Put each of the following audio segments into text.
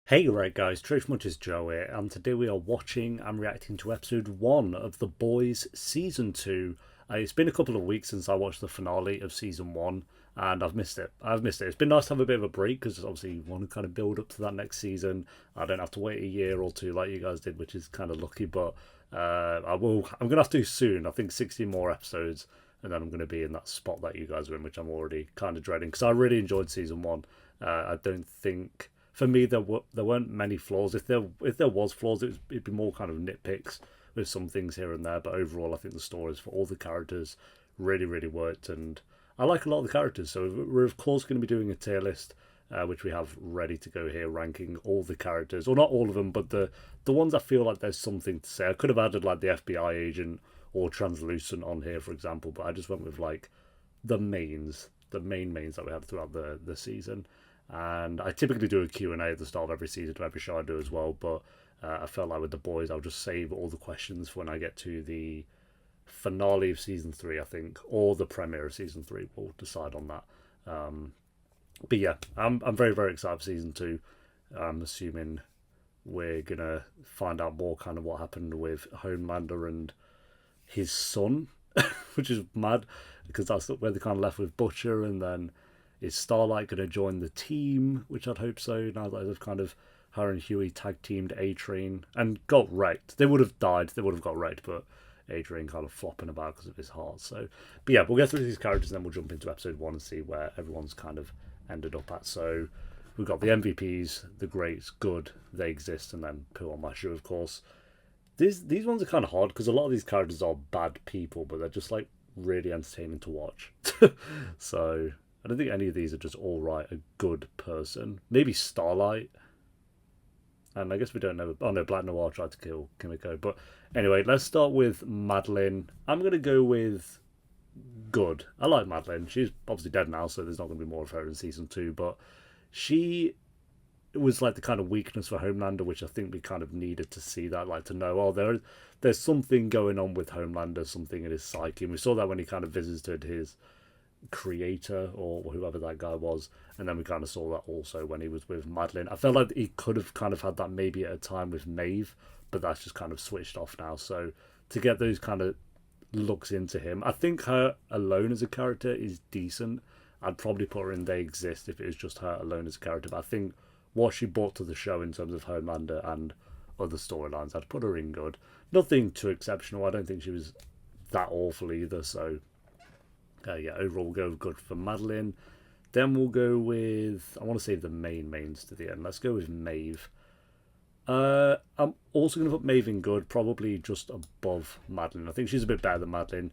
Hey, right guys, Trish Much is Joe here, and today we are watching and reacting to episode 1 of The Boys Season 2. It's been a couple of weeks since I watched the finale of Season 1, and I've missed it. I've missed it. It's been nice to have a bit of a break, because obviously you want to kind of build up to that next season. I don't have to wait a year or two like you guys did, which is kind of lucky, but I'm going to have to soon. I think 60 more episodes, and then I'm going to be in that spot that you guys are in, which I'm already kind of dreading, because I really enjoyed Season 1. I don't think for me there weren't many flaws. If there was flaws, it'd be more kind of nitpicks with some things here and there. But overall, I think the stories for all the characters really worked, and I like a lot of the characters. So we're of course going to be doing a tier list, which we have ready to go here, ranking all the characters, or not all of them, but the ones I feel like there's something to say. I could have added like the FBI agent or Translucent on here, for example, but I just went with like the mains that we had throughout the season. And I typically do a Q&A at the start of every season to every show I do as well, but I felt like with the boys I'll just save all the questions for when I get to the finale of season 3, I think, or the premiere of season 3. We'll decide on that. But yeah, I'm very excited for season 2. I'm assuming we're gonna find out more kind of what happened with Homelander and his son, which is mad because that's where they kind of left with Butcher, and then is Starlight going to join the team, which I'd hope so. Now that they've kind of her and Huey tag teamed A Train and got wrecked, they would have died. They would have got wrecked, but A Train kind of flopping about because of his heart. So, but yeah, we'll get through these characters and then we'll jump into episode 1 and see where everyone's kind of ended up at. So we've got the MVPs, the greats, good, they exist, and then poo on my shoe, of course. These ones are kind of hard because a lot of these characters are bad people, but they're just like really entertaining to watch. So I don't think any of these are just all right. A good person, maybe Starlight, and I guess we don't know. Oh no, Black Noir tried to kill Kimiko, but anyway, let's start with Madeline. I'm gonna go with good. I like Madeline. She's obviously dead now, so there's not going to be more of her in season 2. But she was like the kind of weakness for Homelander, which I think we kind of needed to see that, like to know, oh, there's something going on with Homelander, something in his psyche. And we saw that when he kind of visited his creator or whoever that guy was, and then we kind of saw that also when he was with Madeline. I felt like he could have kind of had that maybe at a time with Maeve, but that's just kind of switched off now. So to get those kind of looks into him, I think her alone as a character is decent. I'd probably put her in They Exist if it was just her alone as a character, but I think what she brought to the show in terms of Homelander and other storylines, I'd put her in good. Nothing too exceptional. I don't think she was that awful either. So yeah, overall we'll go with good for Madeline. Then we'll go with, I want to save the mains to the end. Let's go with Maeve. I'm also going to put Maeve in good, probably just above Madeline. I think she's a bit better than Madeline.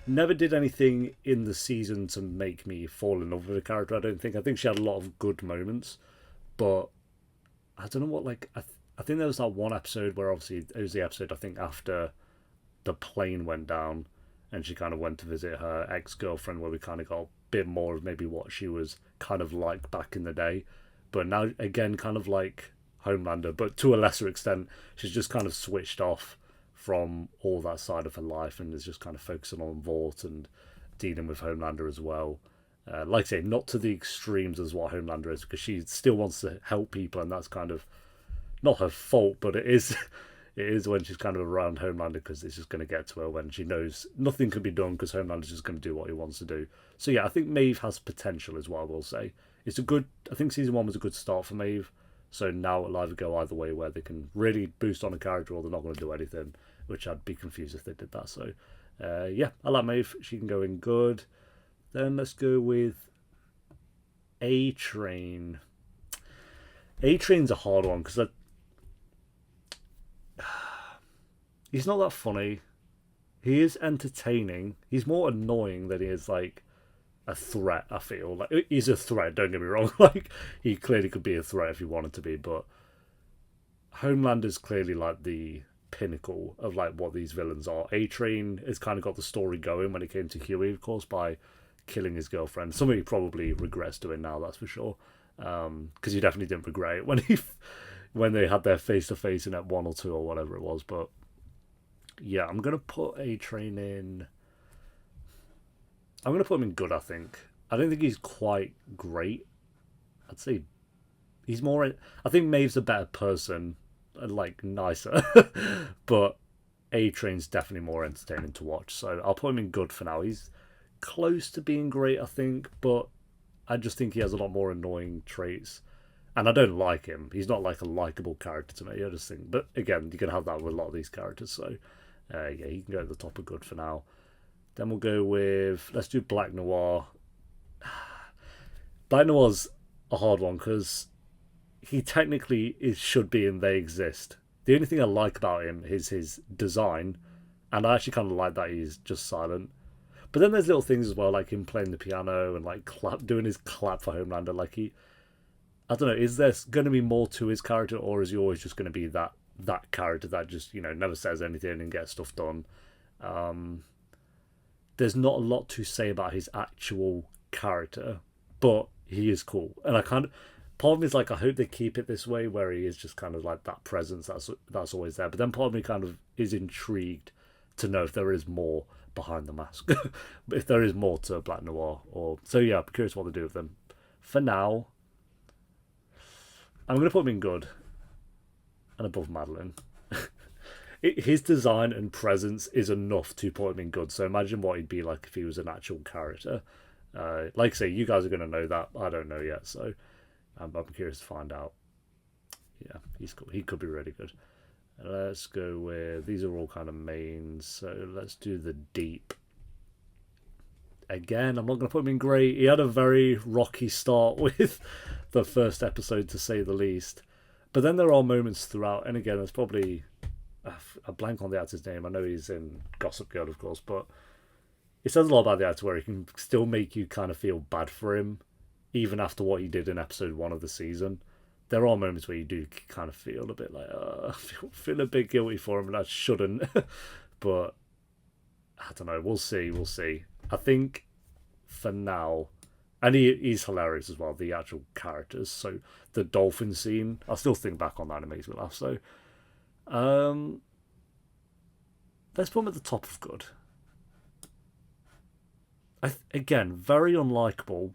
Never did anything in the season to make me fall in love with the character, I don't think. I think she had a lot of good moments, but I don't know what, like, I think there was that one episode where obviously it was the episode, I think, after the plane went down and she kind of went to visit her ex girlfriend, where we kind of got a bit more of maybe what she was kind of like back in the day. But now, again, kind of like Homelander, but to a lesser extent, she's just kind of switched off from all that side of her life and is just kind of focusing on Vought and dealing with Homelander as well. Like I say, not to the extremes as what Homelander is, because she still wants to help people, and that's kind of not her fault, but it is. It is when she's kind of around Homelander, because it's just going to get to her when she knows nothing can be done because Homelander's just going to do what he wants to do. So yeah, I think Maeve has potential as well. I will say it's a good. I think season 1 was a good start for Maeve. So now it'll either go either way, where they can really boost on a character or they're not going to do anything, which I'd be confused if they did that. So yeah, I like Maeve. She can go in good. Then let's go with A Train. A Train's a hard one because he's not that funny. He is entertaining. He's more annoying than he is like a threat. I feel like he's a threat. Don't get me wrong. Like he clearly could be a threat if he wanted to be, but Homelander's clearly like the pinnacle of like what these villains are. A Train has kind of got the story going when it came to Huey, of course, by killing his girlfriend. Something he probably regrets doing now, that's for sure. Because he definitely didn't regret it when he when they had their face to face in at 1 or 2 or whatever it was. But yeah, I'm gonna put A Train in. I'm gonna put him in good. I think. I don't think he's quite great. I'd say he's more. I think Maeve's a better person, like nicer, but A Train's definitely more entertaining to watch. So I'll put him in good for now. He's close to being great, I think, but I just think he has a lot more annoying traits. And I don't like him. He's not like a likable character to me. I just think, but again, you can have that with a lot of these characters. So yeah, he can go at the top of good for now. Then we'll go with, let's do Black Noir. Black Noir's a hard one because he technically should be in They Exist. The only thing I like about him is his design, and I actually kind of like that he's just silent. But then there's little things as well, like him playing the piano and like doing his clap for Homelander. Like I don't know, is there going to be more to his character, or is he always just going to be that character that just never says anything and gets stuff done? There's not a lot to say about his actual character, but he is cool, and I kind of part of me is like, I hope they keep it this way, where he is just kind of like that presence that's always there. But then part of me kind of is intrigued to know if there is more behind the mask, if there is more to Black Noir, or so. Yeah, I'm curious what they do with them. For now, I'm going to put him in good and above Madeline. His design and presence is enough to put him in good. So imagine what he'd be like if he was an actual character. Like I say, you guys are going to know that. I don't know yet, so I'm curious to find out. Yeah, he's cool. He could be really good. Let's go with, these are all kind of mains, so let's do the Deep. Again, I'm not going to put him in great. He had a very rocky start with the first episode, to say the least. But then there are moments throughout, and again, there's probably a blank on the actor's name. I know he's in Gossip Girl, of course, but it says a lot about the actor where he can still make you kind of feel bad for him, even after what he did in episode 1 of the season. There are moments where you do kind of feel a bit like, I feel a bit guilty for him, and I shouldn't. But I don't know. We'll see. I think for now, and he's hilarious as well, the actual characters. So the dolphin scene, I still think back on that and it makes me laugh. So let's put him at the top of good. Again, very unlikable,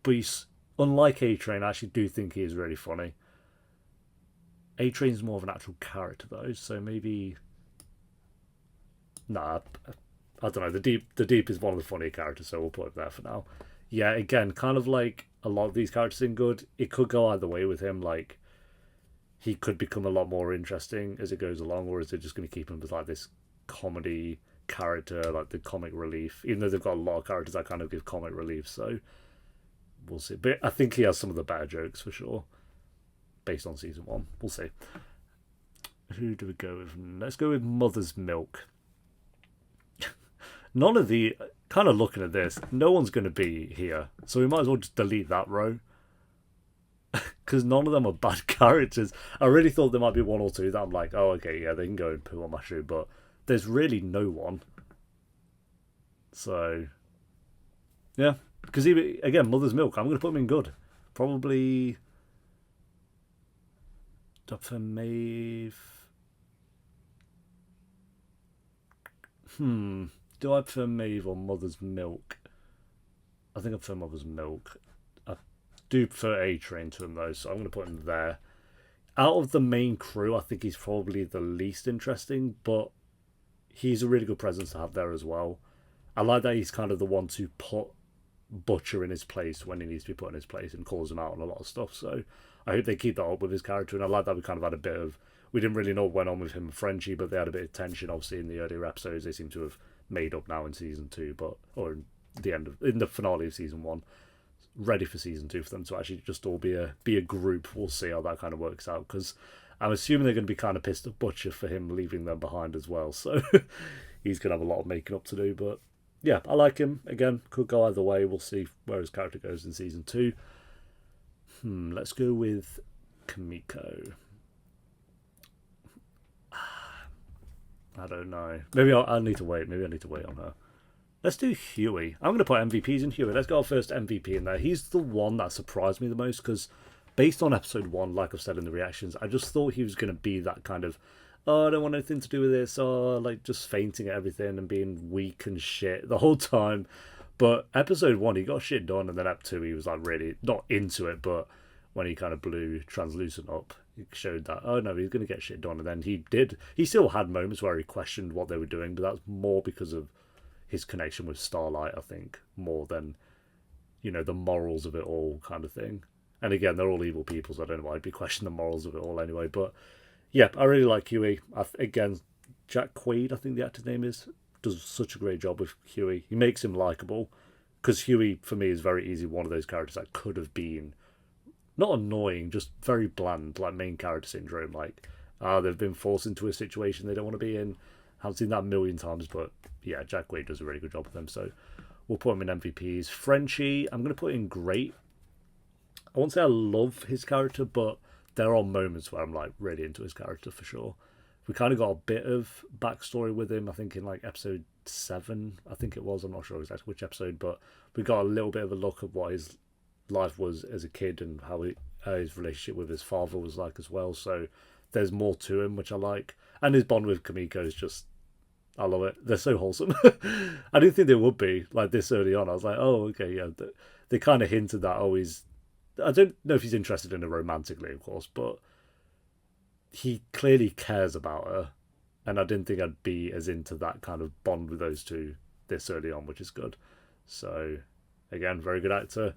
but he's, unlike A-Train, I actually do think he is really funny. A-Train's more of an actual character though, so maybe... Nah, I don't know. The Deep is one of the funnier characters, so we'll put it there for now. Yeah, again, kind of like a lot of these characters in good, it could go either way with him. Like, he could become a lot more interesting as it goes along, or is it just going to keep him as like this comedy character, like the comic relief? Even though they've got a lot of characters that kind of give comic relief, so we'll see. But I think he has some of the better jokes for sure, based on season 1. We'll see. Who do we go with? Let's go with Mother's Milk. None of the, kind of looking at this, no one's going to be here. So we might as well just delete that row. Because none of them are bad characters. I really thought there might be one or two that I'm like, oh, okay, yeah, they can go and poo on my shoe. But there's really no one. So, yeah. Because again, Mother's Milk, I'm going to put them in good. Probably Dr. Maeve. Do I prefer Maeve or Mother's Milk? I think I prefer Mother's Milk. I do prefer A-Train to him though, so I'm going to put him there. Out of the main crew, I think he's probably the least interesting, but he's a really good presence to have there as well. I like that he's kind of the one to put Butcher in his place when he needs to be put in his place and calls him out on a lot of stuff. So I hope they keep that up with his character, and I like that we kind of had a bit of... We didn't really know what went on with him and Frenchie, but they had a bit of tension, obviously, in the earlier episodes. They seem to have made up now in season 2, or in the finale of season 1, ready for season 2 for them to actually just all be a group. We'll see how that kind of works out, because I'm assuming they're going to be kind of pissed at Butcher for him leaving them behind as well. So he's going to have a lot of making up to do. But yeah, I like him. Again, could go either way. We'll see where his character goes in season 2. Let's go with Kimiko. I don't know. Maybe I'll need to wait. Maybe I need to wait on her. Let's do Huey. I'm going to put MVPs in Huey. Let's go our first MVP in there. He's the one that surprised me the most, because based on episode 1, like I've said in the reactions, I just thought he was going to be that kind of, oh, I don't want anything to do with this, or like just fainting at everything and being weak and shit the whole time. But episode 1, he got shit done, and then up 2, he was like really not into it, but when he kind of blew Translucent up. It showed that, oh no, he's going to get shit done. And then he did. He still had moments where he questioned what they were doing, but that's more because of his connection with Starlight, I think, more than, the morals of it all kind of thing. And again, they're all evil people, so I don't know why I'd be questioning the morals of it all anyway. But yeah, I really like Huey. Again, Jack Quaid, I think the actor's name is, does such a great job with Huey. He makes him likable, because Huey, for me, is very easy one of those characters that could have been not annoying, just very bland, like main character syndrome. Like, they've been forced into a situation they don't want to be in. I've seen that a million times, but yeah, Jack Quaid does a really good job with them. So we'll put him in MVPs. Frenchie, I'm going to put in great. I won't say I love his character, but there are moments where I'm like really into his character for sure. We kind of got a bit of backstory with him, I think in like episode 7, I think it was. I'm not sure exactly which episode, but we got a little bit of a look at what his life was as a kid and how his relationship with his father was like as well. So there's more to him, which I like. And his bond with Kimiko is just, I love it. They're so wholesome. I didn't think they would be like this early on. I was like, oh, okay, yeah. They kind of hinted that, I don't know if he's interested in her romantically, of course, but he clearly cares about her. And I didn't think I'd be as into that kind of bond with those two this early on, which is good. So, again, very good actor.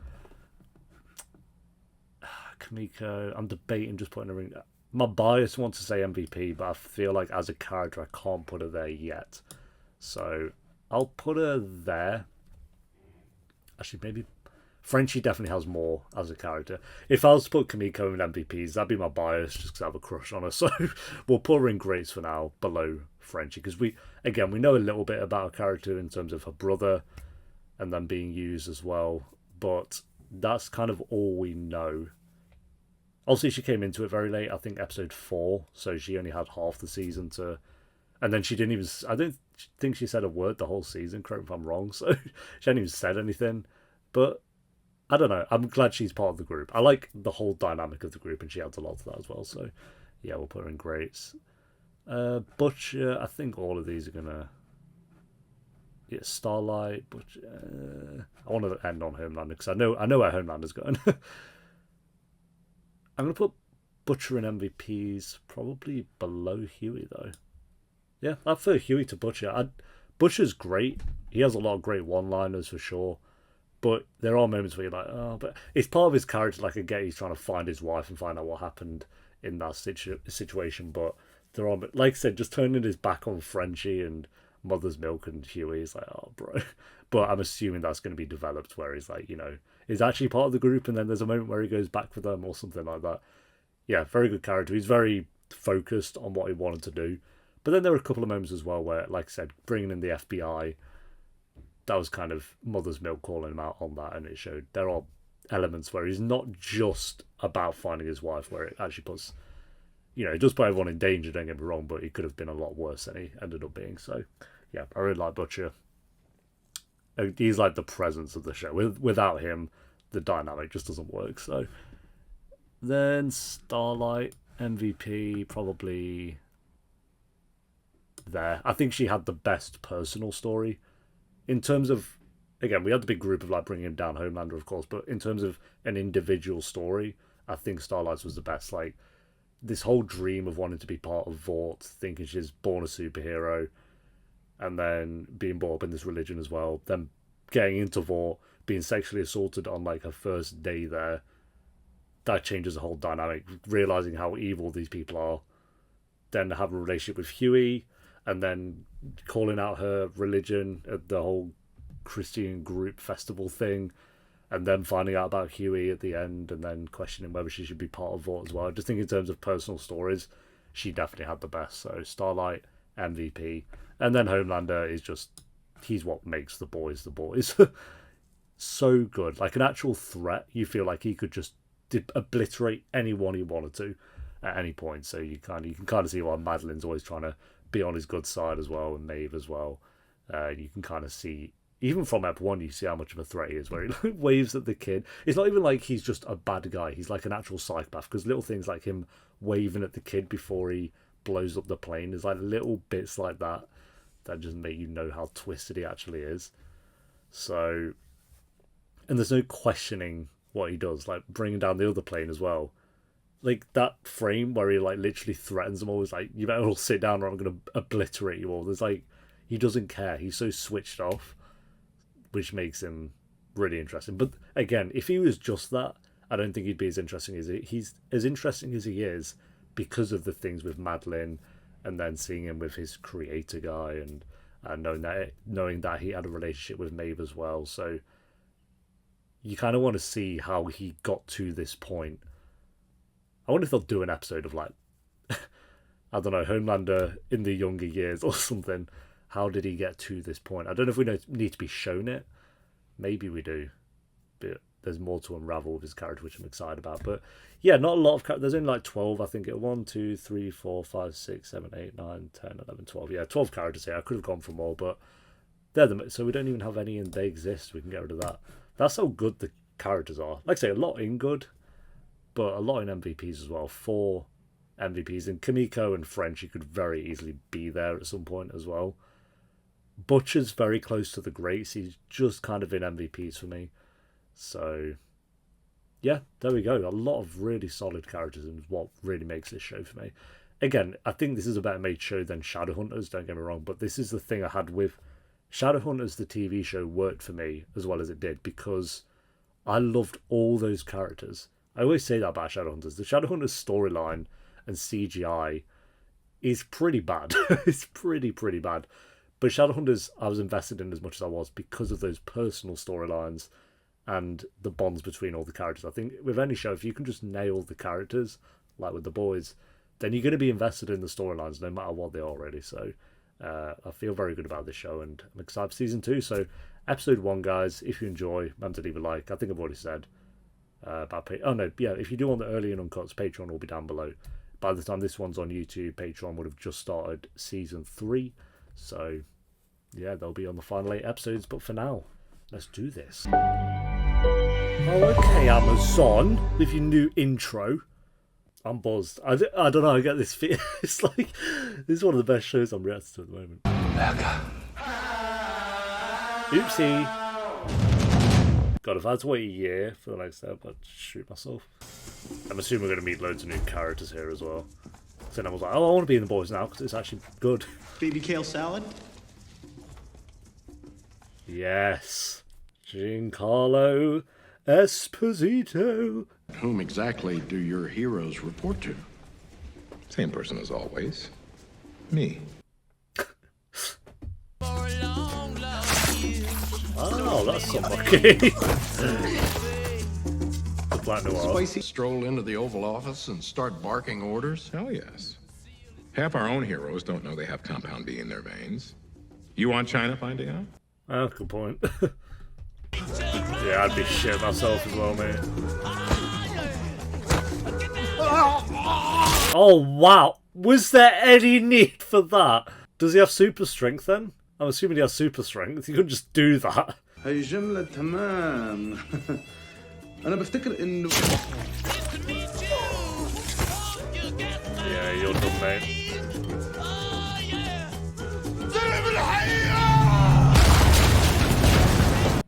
Kimiko, I'm debating just putting her in. My bias wants to say MVP, but I feel like as a character I can't put her there yet. So I'll put her there. Actually, maybe Frenchie definitely has more as a character. If I was to put Kimiko in MVPs, that'd be my bias just because I have a crush on her. So we'll put her in greats for now, below Frenchie. Because we know a little bit about her character in terms of her brother and then being used as well. But that's kind of all we know. Also, she came into it very late, I think episode 4, so she only had half the season to... And then she didn't even... I don't think she said a word the whole season, correct me if I'm wrong, so she hadn't even said anything. But, I don't know, I'm glad she's part of the group. I like the whole dynamic of the group, and she adds a lot to that as well, so yeah, we'll put her in greats. Butcher, I think all of these are going to... Yeah, Starlight, Butcher... I want to end on Homelander, because I know where Homelander's going. I'm going to put Butcher in MVPs, probably below Huey, though. Yeah, I prefer Huey to Butcher. Butcher's great. He has a lot of great one-liners, for sure. But there are moments where you're like, oh, but it's part of his character. Like, I get he's trying to find his wife and find out what happened in that situation. But there are, like I said, just turning his back on Frenchie and Mother's Milk and Huey is like, oh, bro. But I'm assuming that's going to be developed where he's like, is actually part of the group, and then there's a moment where he goes back for them or something like that. Yeah, very good character. He's very focused on what he wanted to do. But then there were a couple of moments as well where, like I said, bringing in the FBI, that was kind of Mother's Milk calling him out on that, and it showed there are elements where he's not just about finding his wife, where it actually puts, it does put everyone in danger, don't get me wrong, but he could have been a lot worse than he ended up being. So, yeah, I really like Butcher. He's like the presence of the show. Without him, the dynamic just doesn't work. So then Starlight, MVP, probably there. I think she had the best personal story. In terms of, again, we had the big group of like bringing down Homelander, of course, but in terms of an individual story, I think Starlight's was the best. Like, this whole dream of wanting to be part of Vought, thinking she's born a superhero, and then being brought up in this religion as well, then getting into Vought, being sexually assaulted on like her first day there, that changes the whole dynamic, realising how evil these people are, then have a relationship with Huey, and then calling out her religion at the whole Christian group festival thing, and then finding out about Huey at the end, and then questioning whether she should be part of Vought as well. I just think in terms of personal stories, she definitely had the best. So Starlight, MVP. And then Homelander is just, he's what makes the boys the boys. So good. Like an actual threat. You feel like he could just obliterate anyone he wanted to at any point. So you can kind of see why Madeline's always trying to be on his good side as well, and Maeve as well. You can kind of see, even from Ep 1, you see how much of a threat he is, where he waves at the kid. It's not even like he's just a bad guy. He's like an actual psychopath, because little things like him waving at the kid before he blows up the plane, there's like little bits like that just make you know how twisted he actually is. So, and there's no questioning what he does, like bringing down the other plane as well. Like that frame where he like literally threatens them all, is like, you better all sit down or I'm gonna obliterate you all. There's like, he doesn't care. He's so switched off, which makes him really interesting. But again, if he was just that, I don't think he'd be as interesting as he's as interesting as he is because of the things with Madeline, and then seeing him with his creator guy, and knowing that he had a relationship with Maeve as well. So you kind of want to see how he got to this point. I wonder if they'll do an episode of like, I don't know, Homelander in the younger years or something. How did he get to this point? I don't know if we need to be shown it. Maybe we do. But there's more to unravel with his character, which I'm excited about. But yeah, not a lot of characters. There's only like 12, I think. 1, 2, 3, 4, 5, 6, 7, 8, 9, 10, 11, 12. Yeah, 12 characters here. I could have gone for more, but they're so we don't even have any and they exist. We can get rid of that. That's how good the characters are. Like I say, a lot in good, but a lot in MVPs as well. 4 MVPs. And Kimiko and Frenchie could very easily be there at some point as well. Butcher's very close to the greats. He's just kind of in MVPs for me. So, yeah, there we go. A lot of really solid characters and what really makes this show for me. Again, I think this is a better made show than Shadowhunters, don't get me wrong, but this is the thing I had with Shadowhunters. The TV show worked for me as well as it did because I loved all those characters. I always say that about Shadowhunters. The Shadowhunters storyline and CGI is pretty bad. It's pretty bad. But Shadowhunters, I was invested in as much as I was because of those personal storylines and the bonds between all the characters. I think with any show, if you can just nail the characters, like with The Boys, then you're going to be invested in the storylines no matter what they are already. So I feel very good about this show, and I'm excited for season 2. So episode 1, guys, if you enjoy, remember to leave a like. I think I've already said about oh no, yeah, if you do want the early and uncuts, Patreon will be down below. By the time this one's on YouTube, Patreon would have just started season 3. So, yeah, they'll be on the final 8 episodes. But for now, let's do this. Oh, okay, Amazon, with your new intro. I'm buzzed. I don't know, I get this feel. It's like, this is one of the best shows I'm reacting to at the moment. Becca. Oopsie. God, if I had to wait a year for the next step, I'd shoot myself. I'm assuming we're going to meet loads of new characters here as well. So then I was like, oh, I want to be in The Boys now because it's actually good. Baby kale salad? Yes. Giancarlo Esposito. Whom exactly do your heroes report to? Same person as always. Me. Oh, that's some lucky. The Black Noir. Spicy. Stroll into the Oval Office and start barking orders? Hell yes. Half our own heroes don't know they have Compound B in their veins. You want China finding out? Oh, good point. Yeah, I'd be shit myself as well, mate. Oh, wow. Was there any need for that? Does he have super strength then? I'm assuming he has super strength. He couldn't just do that. هاي جملة تمام. أنا بفتكر إنه. Yeah, you're done, mate.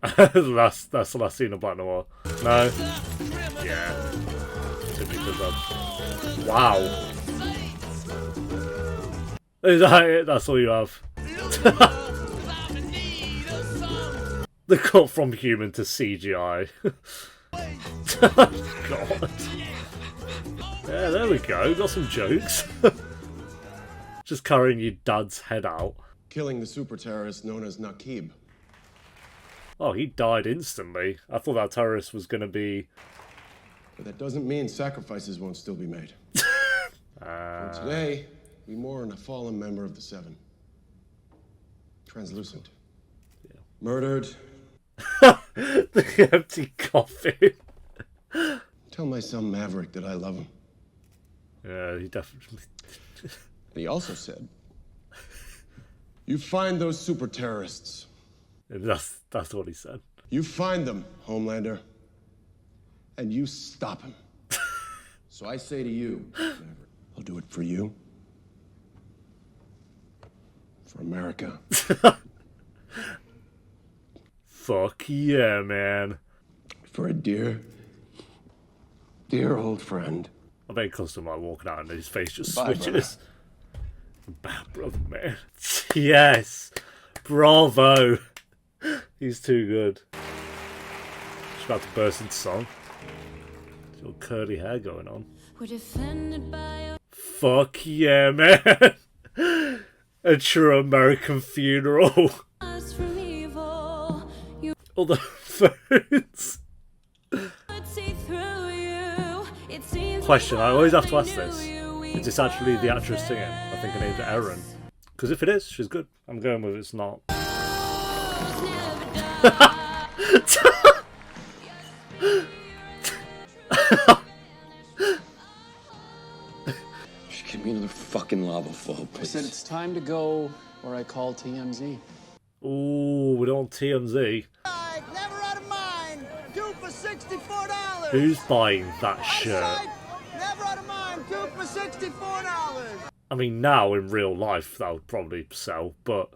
that's the last scene of Black Noir. No. Yeah. Simply because of. Wow. Is that it? That's all you have. The cut from human to CGI. God. Yeah, there we go. Got some jokes. Just carrying your dad's head out. Killing the super terrorist known as Naqib. Oh, he died instantly. I thought that terrorist was going to be... But that doesn't mean sacrifices won't still be made. And today, we mourn a fallen member of the Seven. Translucent. Yeah. Murdered. The empty coffin. Tell my son Maverick that I love him. Yeah, he definitely... And he also said, you find those super terrorists. That's what he said. You find them, Homelander, and you stop him. So I say to you, Maverick, I'll do it for you. For America. Fuck yeah, man. For a dear, Dear old friend. I bet Custom like walking out and his face just Bye, switches. Bad brother, man. Yes! Bravo! He's too good. She's about to burst into song. She's got curly hair going on. We're defended by Fuck yeah, man! A true American funeral. us from evil. You All the phones. could see through you. It seems Question, like I always have to we ask this. knew you. We Is this actually the actress singing? I think her name's Erin. Because if it is, she's good. I'm going with it's not. never She gave me another fucking lava flow, I said it's time to go, or I call TMZ. Ooh, we're on TMZ. Never out of mind. 2 for $64. Who's buying that shirt? Never out of mind. 2 for $64. I mean, now in real life that would probably sell, but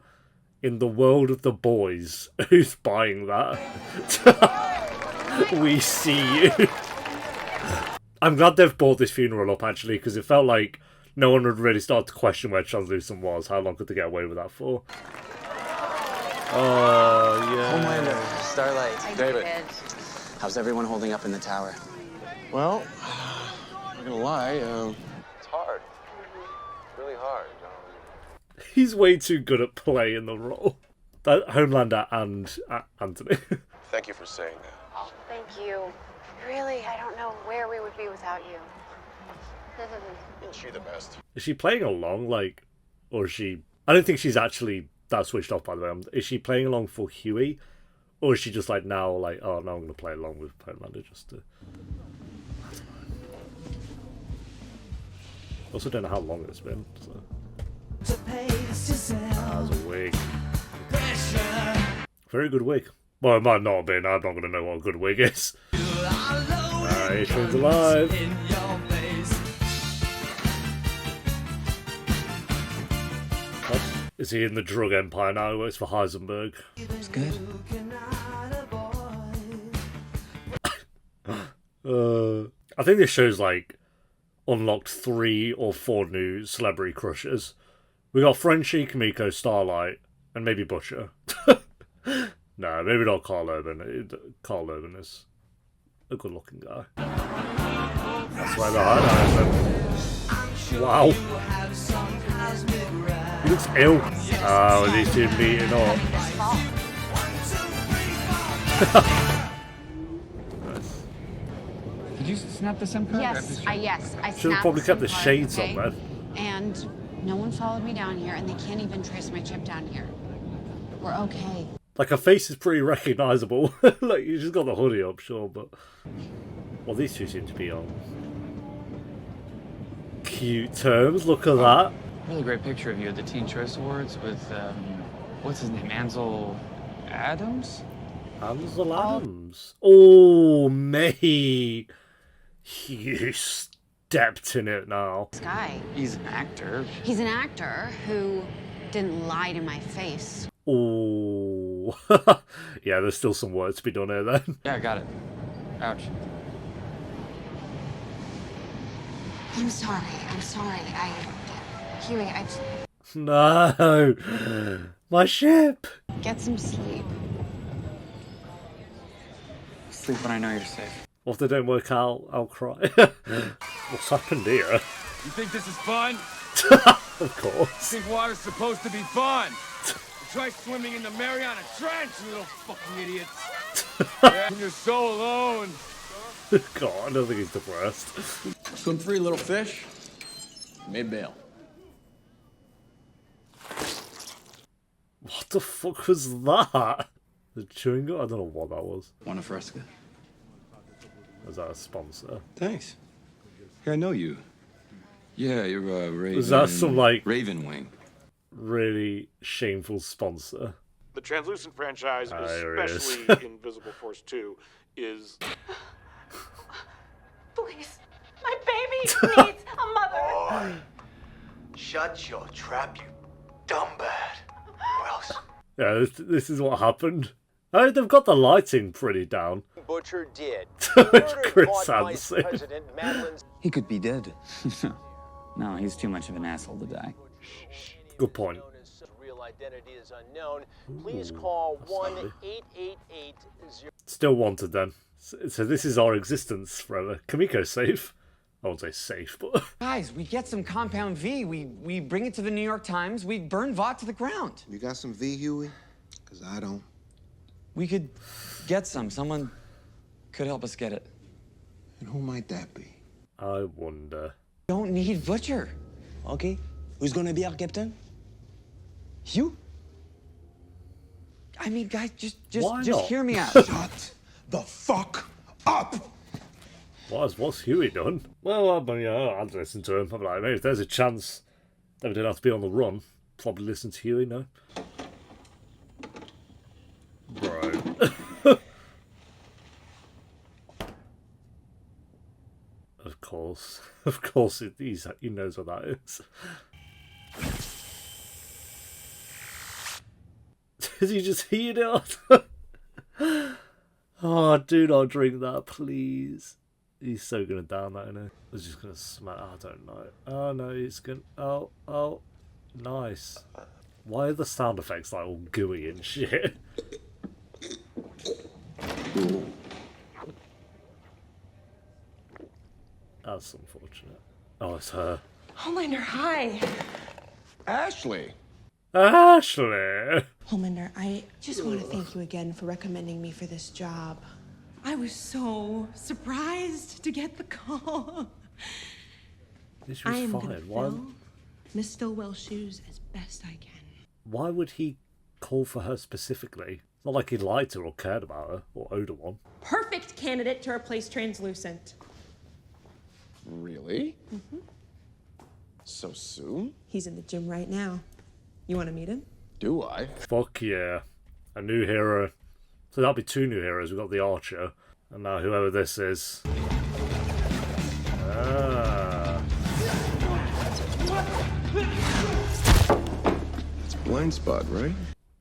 in the world of the boys, who's buying that? We see you. I'm glad they've brought this funeral up actually, because it felt like no one would really start to question where Translucent was. How long could they get away with that for? Oh yeah. Homelander, Starlight, David. David. How's everyone holding up in the tower? Well, I'm not gonna lie, It's hard. Really hard. He's way too good at playing the role. That Homelander and Anthony. Thank you for saying that. Oh, thank you. Really, I don't know where we would be without you. Isn't she the best? Is she playing along, like, or is she... I don't think she's actually that switched off, by the way. Is she playing along for Huey? Or is she just like, now, like, oh, no, I'm going to play along with Homelander just to... I don't know. Also don't know how long it's been, so... That was a wig. Very good wig. Well, it might not have been. I'm not going to know what a good wig is. Adrian's alive. What? Is he in the drug empire now? He works for Heisenberg. It's good. I think this show's like unlocked 3 or 4 new celebrity crushes. We got Frenchie, Kimiko, Starlight, and maybe Butcher. No, maybe not Carl Urban. Carl Urban is a good-looking guy. That's why they're highlighting him. Wow. He looks ill. Oh, and these two meeting up. Nice. Did you snap the SIM card? Yes, I Should have probably kept the shades on then. And no one followed me down here, and they can't even trace my chip down here. We're okay. Like, her face is pretty recognisable. Like, you just got the hoodie up, sure, but... Well, these two seem to be on cute terms. Look at that. Really great picture of you at the Teen Choice Awards with, what's his name? Ansel Adams? Ansel Adams. Oh, mate. You stepped in it now. This guy, He's an actor. he's an actor who didn't lie to my face. Oh. Yeah, there's still some work to be done here then. Yeah, I got it. Ouch. I'm sorry. Huey, No. My ship. get some sleep. Sleep when I know you're safe. What if they don't work out, I'll cry. What's happened here? You think this is fun? Of course. Think water's supposed to be fun? Try swimming in the Mariana Trench, you little fucking idiots. Yeah, you're so alone. God, I don't think he's depressed. Swim free, little fish. Made bail. What the fuck was that? The chewing gum? I don't know what that was. Want a fresca? Was that a sponsor? Thanks. Here, I know you. Yeah, you're Raven. Was that some, like, Raven Wing? really shameful sponsor? The Translucent franchise, There it is. especially in Visible Force 2, is... Please, my baby needs a mother. Shut your trap, you dumb bat. Or else. Yeah, this is what happened. Oh, they've got the lighting pretty down. Butcher did. He murdered Chris Vought Vice Hansen. President Madeline. He could be dead. No, he's too much of an asshole to die. Good point. His real identity is unknown. Please call 1-888-0. Still wanted then. So this is our existence forever. Kamiko's safe. I won't say safe, but Guys, we get some Compound V. We bring it to the New York Times. We burn Vought to the ground. You got some V, Huey? Because I don't. We could get some. Someone could help us get it. And who might that be? I wonder. Don't need Butcher. Okay. Who's gonna be our captain? You? I mean, guys, Why just not? hear me out. Shut the fuck up! What's Huey done? Well, I'd listen to him. I'm like, maybe if there's a chance that we didn't have to be on the run, probably listen to Huey, no? Bro. Of course, he knows what that is. Did he just heat it up? Oh, do not drink that, please. He's so gonna down that, isn't he? He's just gonna smack. I don't know. Oh no, he's gonna. Oh, nice. Why are the sound effects like all gooey and shit? That's unfortunate. Oh, it's her. Homelander, hi. Ashley! Ashley! Homelander, I just want to thank you again for recommending me for this job. I was so surprised to get the call. She I was am gonna fired. Why? fill Miss Stillwell's shoes as best I can. Why would he call for her specifically? It's not like he liked her or cared about her or owed her one. Perfect candidate to replace Translucent. Really? Mm-hmm. So soon? He's in the gym right now. You want to meet him? Do I? Fuck yeah. A new hero. So that'll be two new heroes. We've got the Archer. And now whoever this is. Ah. It's Blind Spot, right?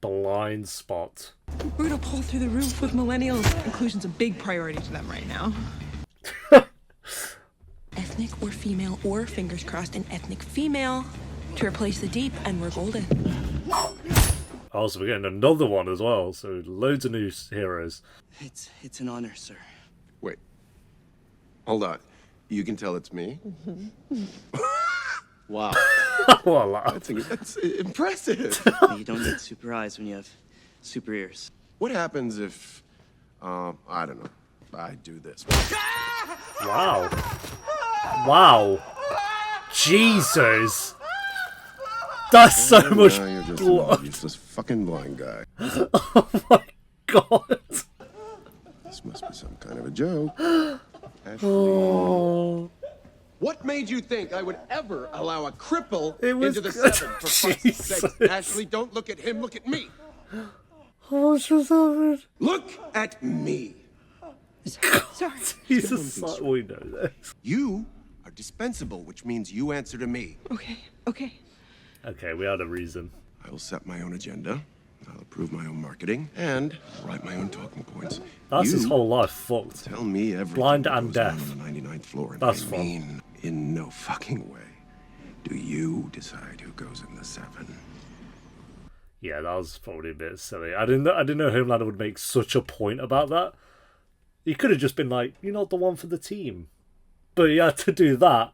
Blind Spot. We're gonna pull through the roof with millennials. Inclusion's a big priority to them right now. Ethnic or female, or fingers crossed, an ethnic female to replace the Deep, and we're golden. Also, we're getting another one as well. So loads of new heroes. It's an honor, sir. Wait. Hold on. You can tell it's me? Wow. Well, That's impressive. You don't get super eyes when you have super ears. What happens if, I don't know, I do this? Wow. Wow. Jesus. That's so much No, you're just blood. an useless fucking blind guy. Oh my god. This must be some kind of a joke. Ashley. Oh. What made you think I would ever allow a cripple It was into the good. seven? For fuck's sake, Ashley, don't look at him, look at me. Oh, what's just happened? Look at me. Sorry. Jesus, we know this. You are dispensable, which means you answer to me. Okay. Okay, we had a reason. I will set my own agenda. I'll approve my own marketing and write my own talking points. That's his You whole life fucked. Tell me everything. Blind that and goes down deaf. on the 99th floor. And That's I fun. mean, in no fucking way do you decide who goes in the seven. Yeah, that was probably a bit silly. I didn't know Homelander would make such a point about that. He could have just been like, "You're not the one for the team," but he had to do that.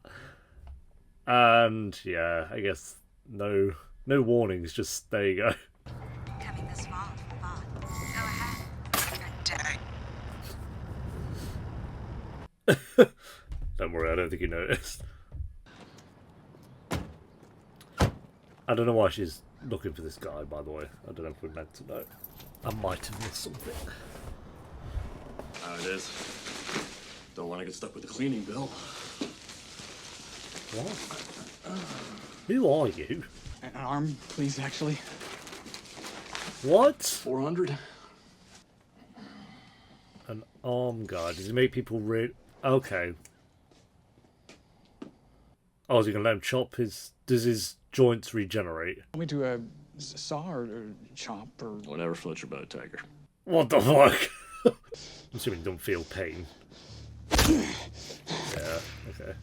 And yeah, I guess no warnings. Just there you go. Coming this fall from Vought. Go ahead. Don't worry, I don't think he noticed. I don't know why she's looking for this guy, by the way. I don't know if we're meant to know. I might have missed something. It is. Don't want to get stuck with the cleaning bill. What? Who are you? An arm, please, actually. What? 400. An arm guy. Does he make people Okay. Oh, is he going to let him chop his... Does his joints regenerate? Want me to saw or chop or whatever floats your boat, Tiger. What the fuck? I'm assuming you don't feel pain. Yeah, okay.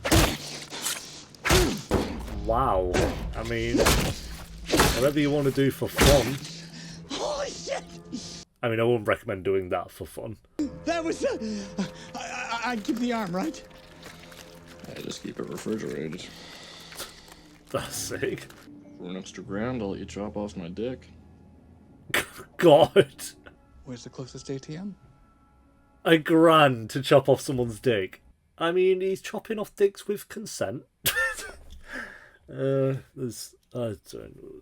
Wow. I mean, whatever you want to do for fun. Holy shit! I mean, I wouldn't recommend doing that for fun. That was. I'd keep the arm, right? I just keep it refrigerated. That's sick. For an extra grand, I'll let you chop off my dick. God. Where's the closest ATM? $1,000 to chop off someone's dick. I mean, he's chopping off dicks with consent. There's, I don't know.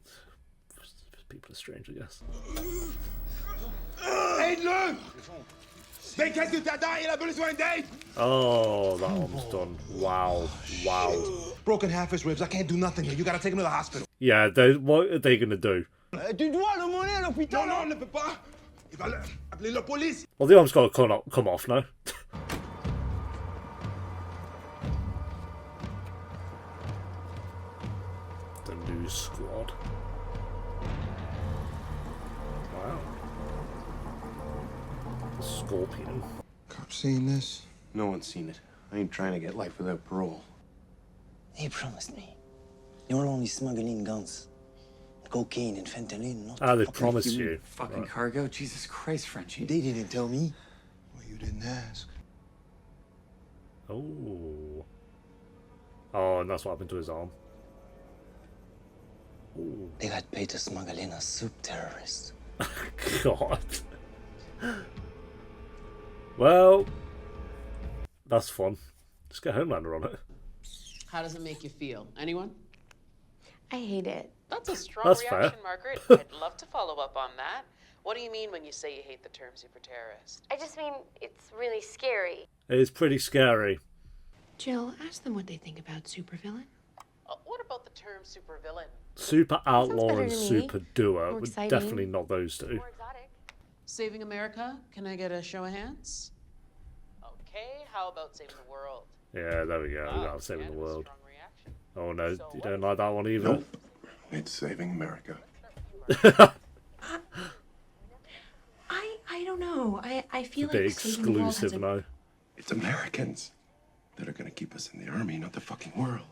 People are strange, I guess. Aide-le! Mais qu'est-ce que t'attends? Il a besoin d'aide! Oh, that one's done. Wow. Wow. Broken half his ribs. I can't do nothing here. You gotta take him to the hospital. Yeah, what are they gonna do? Tu dois le mener à l'hôpital. Non, on ne peut pas. Il va appeler la police. Well, the arm's got to come off now. The new squad. Wow. The Scorpion. Cop seen this? No one's seen it. I ain't trying to get life without parole. He promised me. You're only smuggling guns. Cocaine and fentanyl, not Ah, they fucking promised human. you. Fucking Right. cargo? Jesus Christ, Frenchie. They didn't tell me. Well, you didn't ask. Oh. Oh, and that's what happened to his arm. Ooh. They got paid to smuggle in a soup terrorist. God. Well, that's fun. Just get Homelander on it. How does it make you feel? Anyone? I hate it. That's a strong That's reaction, fair. Margaret. I'd love to follow up on that. What do you mean when you say you hate the term super terrorist? I just mean it's really scary. It's pretty scary. Jill, ask them what they think about supervillain. What about the term supervillain? Super outlaw better and to me. super doer. More But exciting. definitely not those two. Saving America? Can I get a show of hands? Okay, how about saving the world? Yeah, there we go. We got saving the world. Oh no, So you don't like that one either. Nope. It's saving America. I don't know. I feel A bit like saving the world has exclusive a... now. It's Americans that are going to keep us in the army, not the fucking world.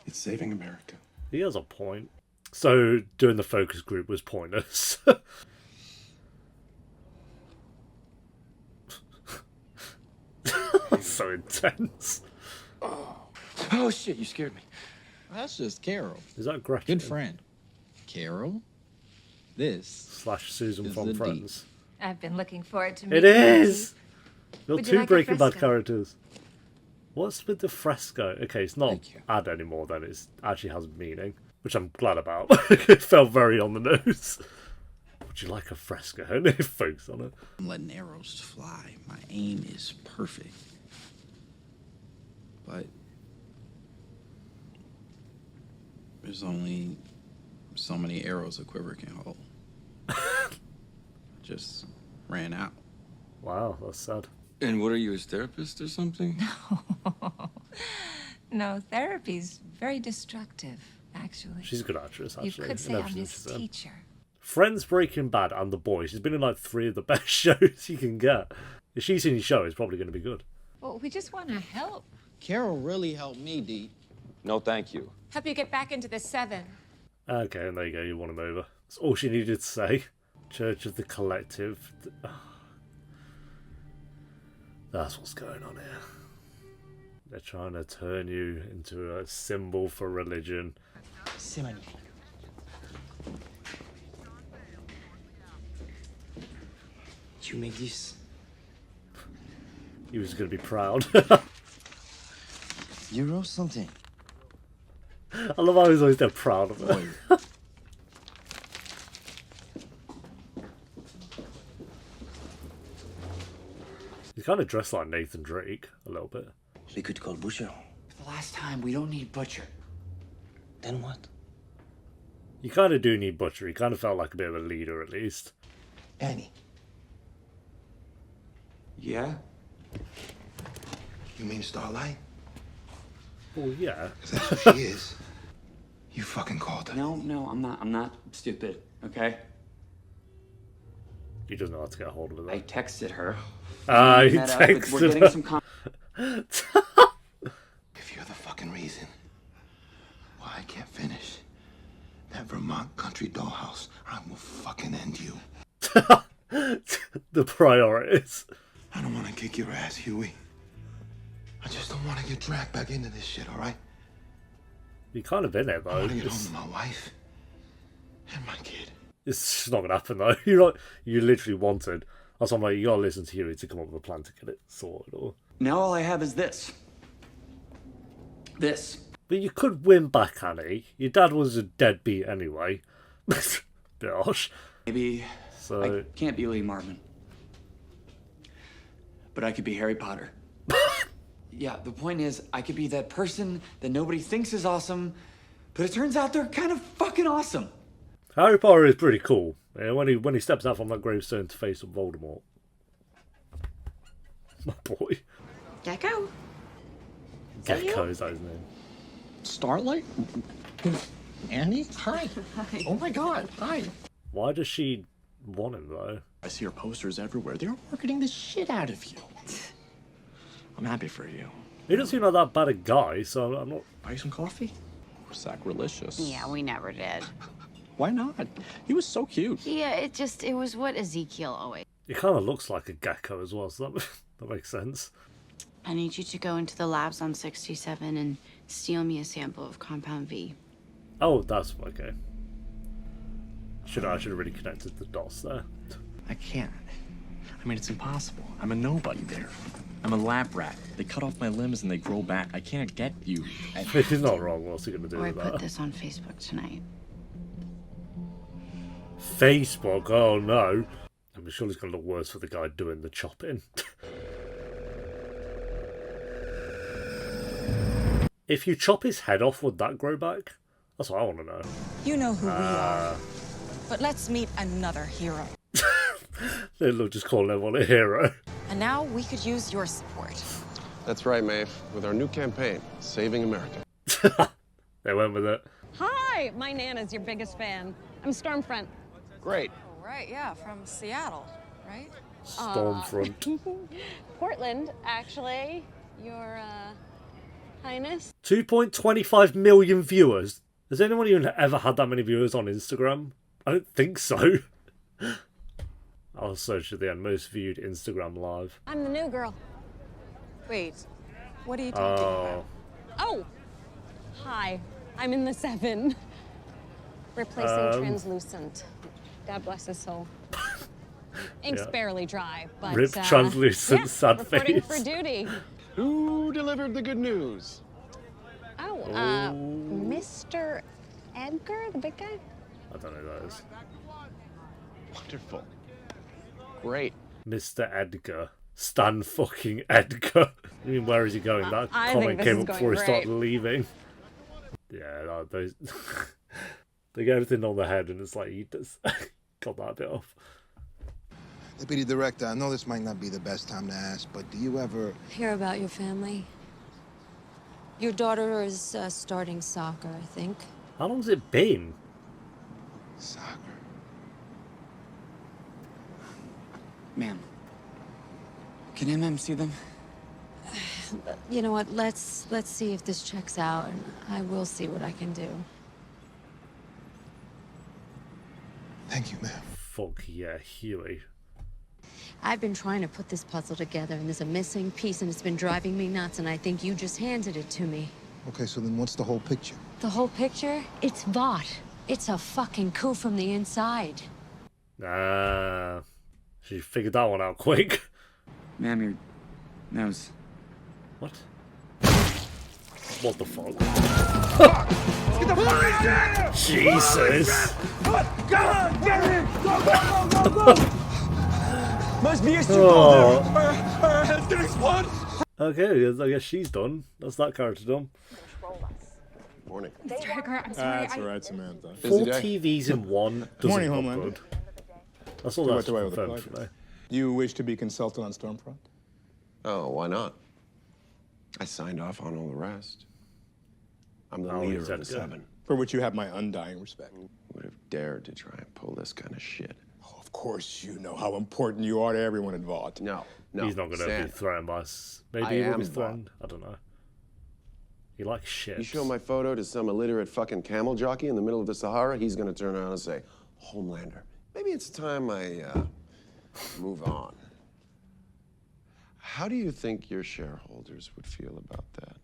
It's saving America. He has a point. So doing the focus group was pointless. So intense. Oh shit, you scared me. That's just Carol. Is that Gretchen? Good friend. Carol? This Slash Susan is from the Friends. I've been looking forward to It meeting is! You're Would you two like a Breaking Bad fresco? characters. What's with the fresco? Okay, it's not ad anymore then, it actually has meaning. Which I'm glad about. It felt very on the nose. Would you like a fresco? And they focus on it. I'm letting arrows fly. My aim is perfect. But there's only so many arrows a quiver can hold. Just ran out. Wow, that's sad. And what are you, his therapist or something? No, therapy's very destructive, actually. She's a good actress, You actually. could in say I'm everything his she's in. teacher. Friends, Breaking Bad, and The Boys. She's been in like 3 of the best shows you can get. If she's in your show, it's probably going to be good. Well, we just want to help. Carol really helped me, Dee. No, thank you. Help you get back into the 7. Okay, and there you go, you won him over. That's all she needed to say. Church of the Collective. That's what's going on here. They're trying to turn you into a symbol for religion. C'est magnifique. You make this. He was going to be proud. You wrote something. I love how he's always dead proud of it. He's kind of dressed like Nathan Drake, a little bit. We could call Butcher. The last time, we don't need Butcher. Then what? You kind of do need Butcher. He kind of felt like a bit of a leader, at least. Annie. Yeah? You mean Starlight? Well, yeah. 'Cause that's who she is. You fucking called her. No, I'm not stupid, okay? He doesn't know how to get a hold of her. I texted her. He Met up, texted we're getting her. some If you're the fucking reason why I can't finish that Vermont country dollhouse, I will fucking end you. The priorities. I don't want to kick your ass, Huey. I just don't want to get dragged back into this shit, all right? You're kind of in it, I though. want to get home to my wife and my kid. It's not gonna happen though. You literally wanted. That's why I'm like, you gotta listen to Huey to come up with a plan to get it sorted. Or Now all I have is this. This. but you could win back, Annie. Your dad was a deadbeat anyway. Bit harsh. Maybe So I can't be Lee Marvin. But I could be Harry Potter. Yeah, the point is, I could be that person that nobody thinks is awesome, but it turns out they're kind of fucking awesome. Harry Potter is pretty cool. Yeah, when he steps out from that gravestone to face up Voldemort. My boy. Gecko? Gecko is that his name? Starlight? Annie? Hi. Hi. Oh my god, hi. Why does she want him though? I see your posters everywhere. They're marketing the shit out of you. I'm happy for you. He doesn't seem like that bad a guy, so I'm not. Buy you some coffee? Sacrilegious. Yeah, we never did. Why not? He was so cute. Yeah, it was what Ezekiel always. He kind of looks like a gecko as well, so that makes sense. I need you to go into the labs on 67 and steal me a sample of Compound V. Oh, that's okay. I should have really connected the dots there. I can't. I mean, it's impossible. I'm a nobody there. I'm a lab rat. They cut off my limbs and they grow back. I can't get you. He's not wrong. What's he gonna do Or I with put that? this on Facebook tonight. Facebook? Oh no. I'm sure it's gonna look worse for the guy doing the chopping. If you chop his head off, would that grow back? That's what I want to know. You know who we are. But let's meet another hero. They look just calling everyone a hero. And now we could use your support. That's right, Maeve. With our new campaign, Saving America. They went with it. Hi, my Nana's your biggest fan. I'm Stormfront. Great. Right, yeah, from Seattle, right? Stormfront. Portland, actually. Your Highness. 2.25 million viewers. Has anyone even ever had that many viewers on Instagram? I don't think so. I'll search at the end. Most viewed Instagram live. I'm the new girl. Wait, what are you talking about? Oh. Oh, hi. I'm in the 7. Replacing Translucent. God bless his soul. Ink's Yeah. barely dry, but Rip Translucent, yeah, sad reporting face. for duty. Who delivered the good news? Oh, Mr. Edgar, the big guy. I don't know who that is. Wonderful. Great. Mr. Edgar. Stan fucking Edgar. I mean, where is he going? That I comment think this came is up going before he started great. leaving. Yeah, those... they get everything on the head and it's like, he just got that bit off. Deputy Director, I know this might not be the best time to ask, but do you ever... Hear about your family? Your daughter is starting soccer, I think. How long's it been? Soccer. Ma'am, can MM see them? You know what? Let's see if this checks out, and I will see what I can do. Thank you, ma'am. Fuck yeah, Huey. I've been trying to put this puzzle together, and there's a missing piece, and it's been driving me nuts, and I think you just handed it to me. Okay, so then what's the whole picture? The whole picture? It's Vought. It's a fucking coup from the inside. She figured that one out quick. Ma'am, your nose. What? What the fuck? Get the fuck in there! Jesus! Go on, get him! Go, go, go, go, go! Must be a too Oh. cold there. Her head's gonna explode. Okay, I guess she's done. That's that character done. Morning. Mr. Edgar, I'm sorry. That's all right, Samantha. 4 TVs in one doesn't Morning, look Homelander. good. That's all Do that's it away with a confirmed pleasure. today. You wish to be consulted on Stormfront? Oh, why not? I signed off on all the rest. I'm the Oh, leader he of said the good. 7. For which you have my undying respect. Would have dared to try and pull this kind of shit. Of course you know how important you are to everyone involved. No. He's not going to Stan. be threatened by us. Maybe I he will am be threatened. I don't know. He likes shit. You show my photo to some illiterate fucking camel jockey in the middle of the Sahara, he's gonna turn around and say, Homelander, maybe it's time I move on. How do you think your shareholders would feel about that?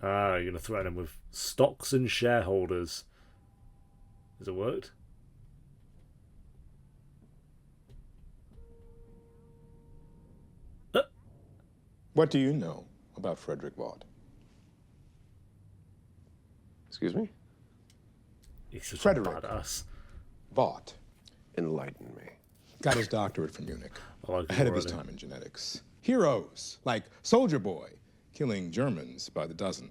You're going to threaten him with stocks and shareholders. Has it worked? What do you know about Frederick Vaught? Excuse me? He's such Frederick a badass. Vaught. Enlighten me. Got his doctorate from Munich. I like him Ahead of his already. time in genetics. Heroes like Soldier Boy, killing Germans by the dozen.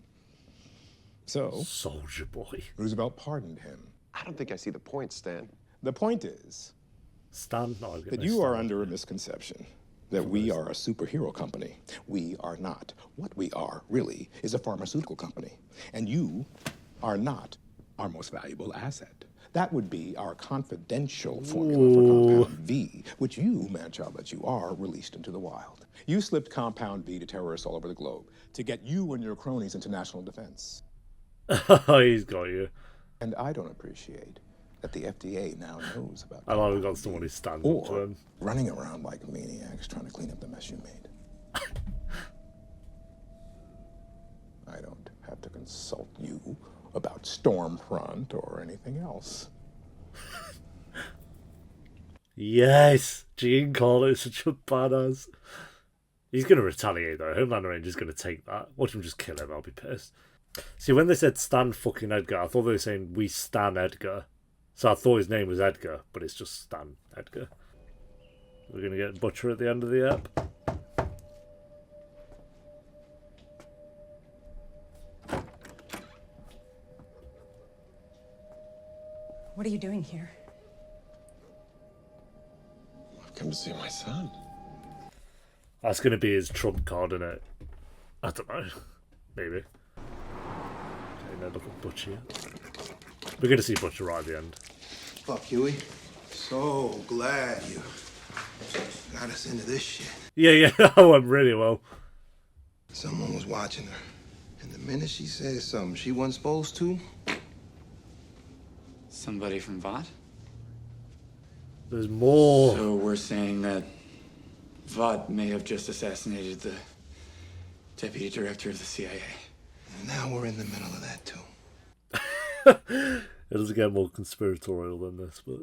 So, Soldier Boy. Roosevelt pardoned him. I don't think I see the point, Stan. The point is Stan? No, that you are under a misconception that we are a superhero company. We are not. What we are, really, is a pharmaceutical company. And you are not our most valuable asset. That would be our confidential formula for Compound V, which you, man-child that you are, released into the wild. You slipped Compound V to terrorists all over the globe to get you and your cronies into national defense. He's got you. And I don't appreciate that the FDA now knows about I love we got someone who stands up to or him. running around like maniacs trying to clean up the mess you made. I don't have to consult you about Stormfront or anything else. Yes! Gene Carlo is such a badass. He's going to retaliate though. Homelander Range is going to take that. Watch him just kill him, I'll be pissed. See, when they said Stan fucking Edgar, I thought they were saying we Stan Edgar. So I thought his name was Edgar, but it's just Stan Edgar. We're going to get Butcher at the end of the app. What are you doing here? I've come to see my son. That's going to be his trump card, isn't it? I don't know. Maybe. Okay, now look at Butcher. We're going to see Butcher right at the end. Fuck, Huey. So glad you got us into this shit. Yeah, that went really well. Someone was watching her. And the minute she said something she wasn't supposed to, Somebody from Vought? There's more. So we're saying that Vought may have just assassinated the deputy director of the CIA. and now we're in the middle of that too. It doesn't get more conspiratorial than this, but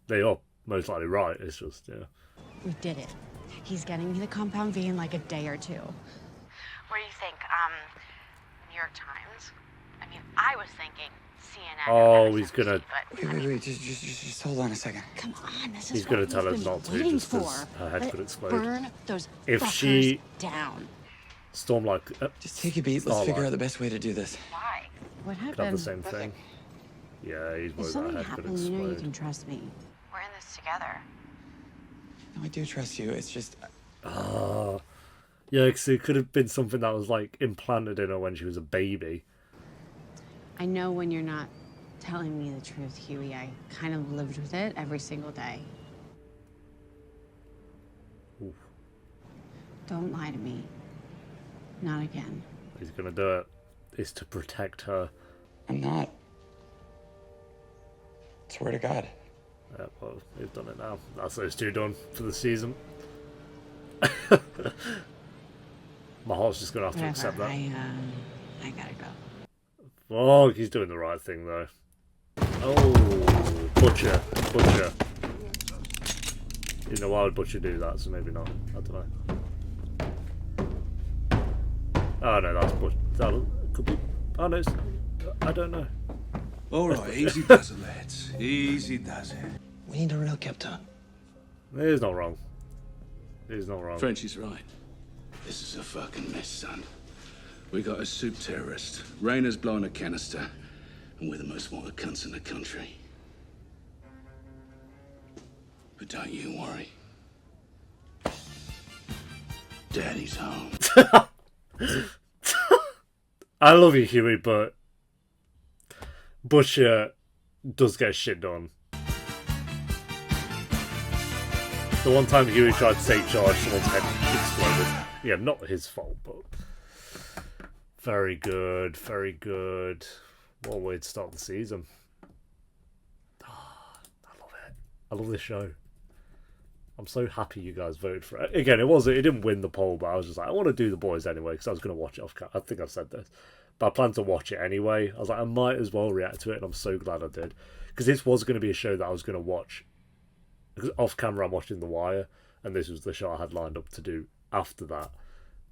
they are most likely right. It's just, yeah. We did it. He's getting me the Compound V in like a day or two. What do you think? New York Times? I mean, I was thinking CNN. Oh, he's gonna. Wait, just hold on a second. Come on, this is He's what gonna we've tell her been not to, waiting just 'cause for. her head could explode. Burn those If fuckers she down. Storm like Just take a beat. Let's figure out the best way to do this. Why? What could have happened? the same thing. Yeah, he's If worried something that head could happens, you know you explode. can trust me. We're in this together. No, I do trust you. It's just Ah, yeah, because it could have been something that was like implanted in her when she was a baby. I know when you're not telling me the truth, Huey. I kind of lived with it every single day. Oof. Don't lie to me. Not again. He's gonna do it. It's to protect her. I'm not. Swear to God. Yeah, well, they've done it now. That's those two done for the season. My heart's just gonna have to Whatever. accept that. I gotta go. Oh, he's doing the right thing though. Oh, Butcher. You know, why would Butcher do that? So maybe not. I don't know. Oh no, that's Butcher. That could be. Oh no, I don't know. All right, easy does it, lads. Easy does it. We need a real captain. He's not wrong. He's not wrong. Frenchie's right. This is a fucking mess, son. We got a soup terrorist. Rayner's blowing a canister. And we're the most wanted cunts in the country. But don't you worry. Daddy's home. I love you, Huey, but Butcher does get shit done. The one time Huey tried to take charge, someone's head exploded. Yeah, not his fault, but very good, very good. What a way to start the season. I love it. I love this show. I'm so happy you guys voted for it. Again, it didn't win the poll, but I was just like, I want to do The Boys anyway, because I was going to watch it off camera. I think I've said this. But I plan to watch it anyway. I was like, I might as well react to it, and I'm so glad I did. Because this was going to be a show that I was going to watch. Because off camera, I'm watching The Wire, and this was the show I had lined up to do after that.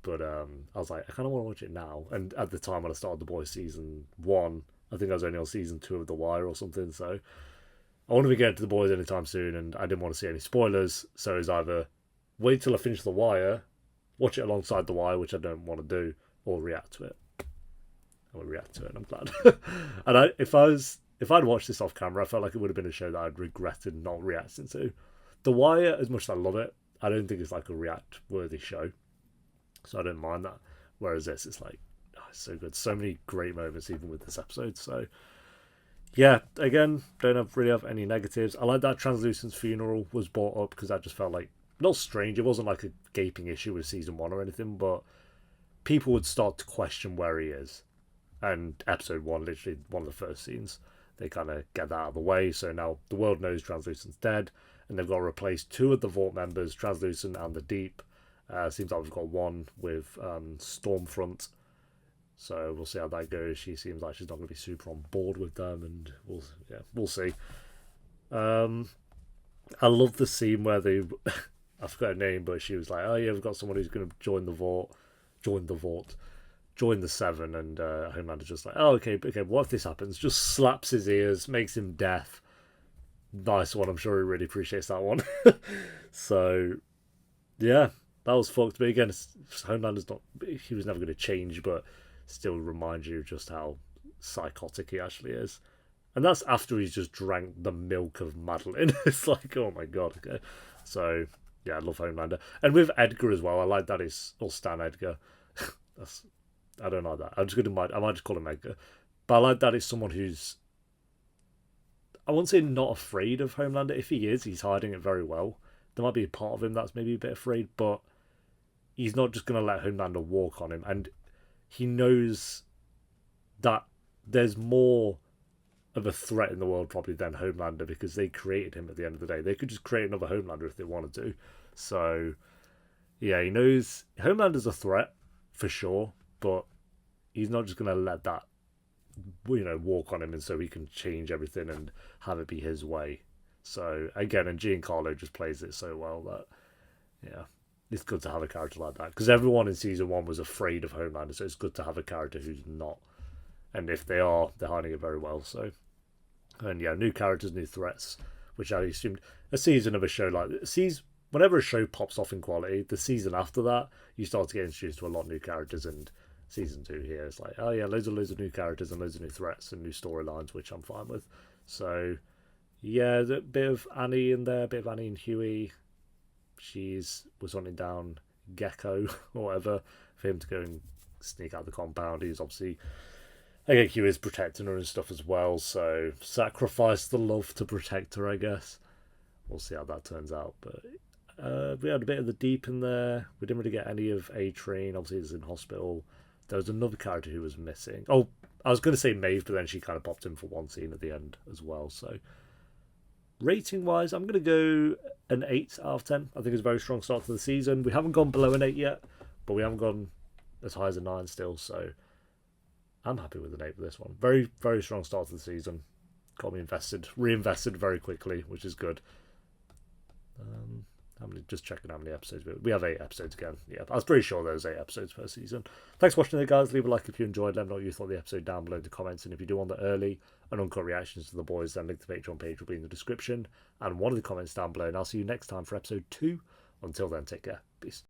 But I was like, I kind of want to watch it now. And at the time when I started The Boys season 1, I think I was only on season 2 of The Wire or something, so I want to be getting to The Boys anytime soon, and I didn't want to see any spoilers, so it's either wait till I finish The Wire, watch it alongside The Wire, which I don't want to do, or react to it. I will react to it, and I'm glad. And if I'd watched this off camera, I felt like it would have been a show that I'd regretted not reacting to. The Wire, as much as I love it, I don't think it's like a react-worthy show, so I don't mind that. Whereas this, it's like, oh, it's so good. So many great moments, even with this episode, so... Yeah, again, don't really have any negatives. I like that Translucent's funeral was brought up because that just felt like, not strange, it wasn't like a gaping issue with season 1 or anything, but people would start to question where he is. And episode 1, literally one of the first scenes, they kind of get that out of the way. So now the world knows Translucent's dead, and they've got to replace 2 of the Vault members, Translucent and the Deep. Seems like we've got one with Stormfront. So we'll see how that goes. She seems like she's not going to be super on board with them, and we'll see. I love the scene where they, I forgot her name, but she was like, "Oh yeah, we've got someone who's going to join the Seven," and Homelander's just like, "Oh okay, what if this happens?" Just slaps his ears, makes him deaf. Nice one. I'm sure he really appreciates that one. So yeah, that was fucked. But again, Homelander's not. He was never going to change, but still reminds you just how psychotic he actually is. And that's after he's just drank the milk of Madeline. It's like, oh my god, okay. So, yeah, I love Homelander. And with Edgar as well, I like that he's Stan Edgar. I don't like that. I might just call him Edgar. But I like that it's someone who's, I won't say not afraid of Homelander. If he is, he's hiding it very well. There might be a part of him that's maybe a bit afraid, but he's not just going to let Homelander walk on him. And he knows that there's more of a threat in the world probably than Homelander, because they created him at the end of the day. They could just create another Homelander if they wanted to. So, yeah, he knows Homelander's a threat for sure, but he's not just going to let that, walk on him, and so he can change everything and have it be his way. So, again, and Giancarlo just plays it so well that, yeah, it's good to have a character like that, because everyone in season 1 was afraid of Homelander, so it's good to have a character who's not. And if they are, they're hiding it very well. So, and yeah, new characters, new threats, which I assumed a season of a show like this. Whenever a show pops off in quality, the season after that, you start to get introduced to a lot of new characters. And season 2 here is like, oh yeah, loads of new characters and loads of new threats and new storylines, which I'm fine with. So, yeah, a bit of Annie in there, a bit of Annie and Huey. Was hunting down Gecko or whatever for him to go and sneak out the compound. He's obviously, I think Huey's protecting her and stuff as well, so sacrifice the love to protect her, I guess. We'll see how that turns out. But we had a bit of the Deep in there. We didn't really get any of A-Train. Obviously he's in hospital. There was another character who was missing. Oh, I was going to say Maeve, but then she kind of popped in for one scene at the end as well. So rating wise, I'm going to go an 8 out of 10. I think it's a very strong start to the season. We haven't gone below an 8 yet, but we haven't gone as high as a 9 still, so I'm happy with an 8 for this one. Very, very strong start to the season. Got me reinvested very quickly, which is good. Just checking how many episodes we have. 8 episodes again. Yeah, I was pretty sure there was 8 episodes per season. Thanks for watching it, guys. Leave a like if you enjoyed. Let me know what you thought of the episode down below in the comments. And if you do want the early and uncut reactions to The Boys, then link to the Patreon page will be in the description and one of the comments down below. And I'll see you next time for episode 2. Until then, take care. Peace.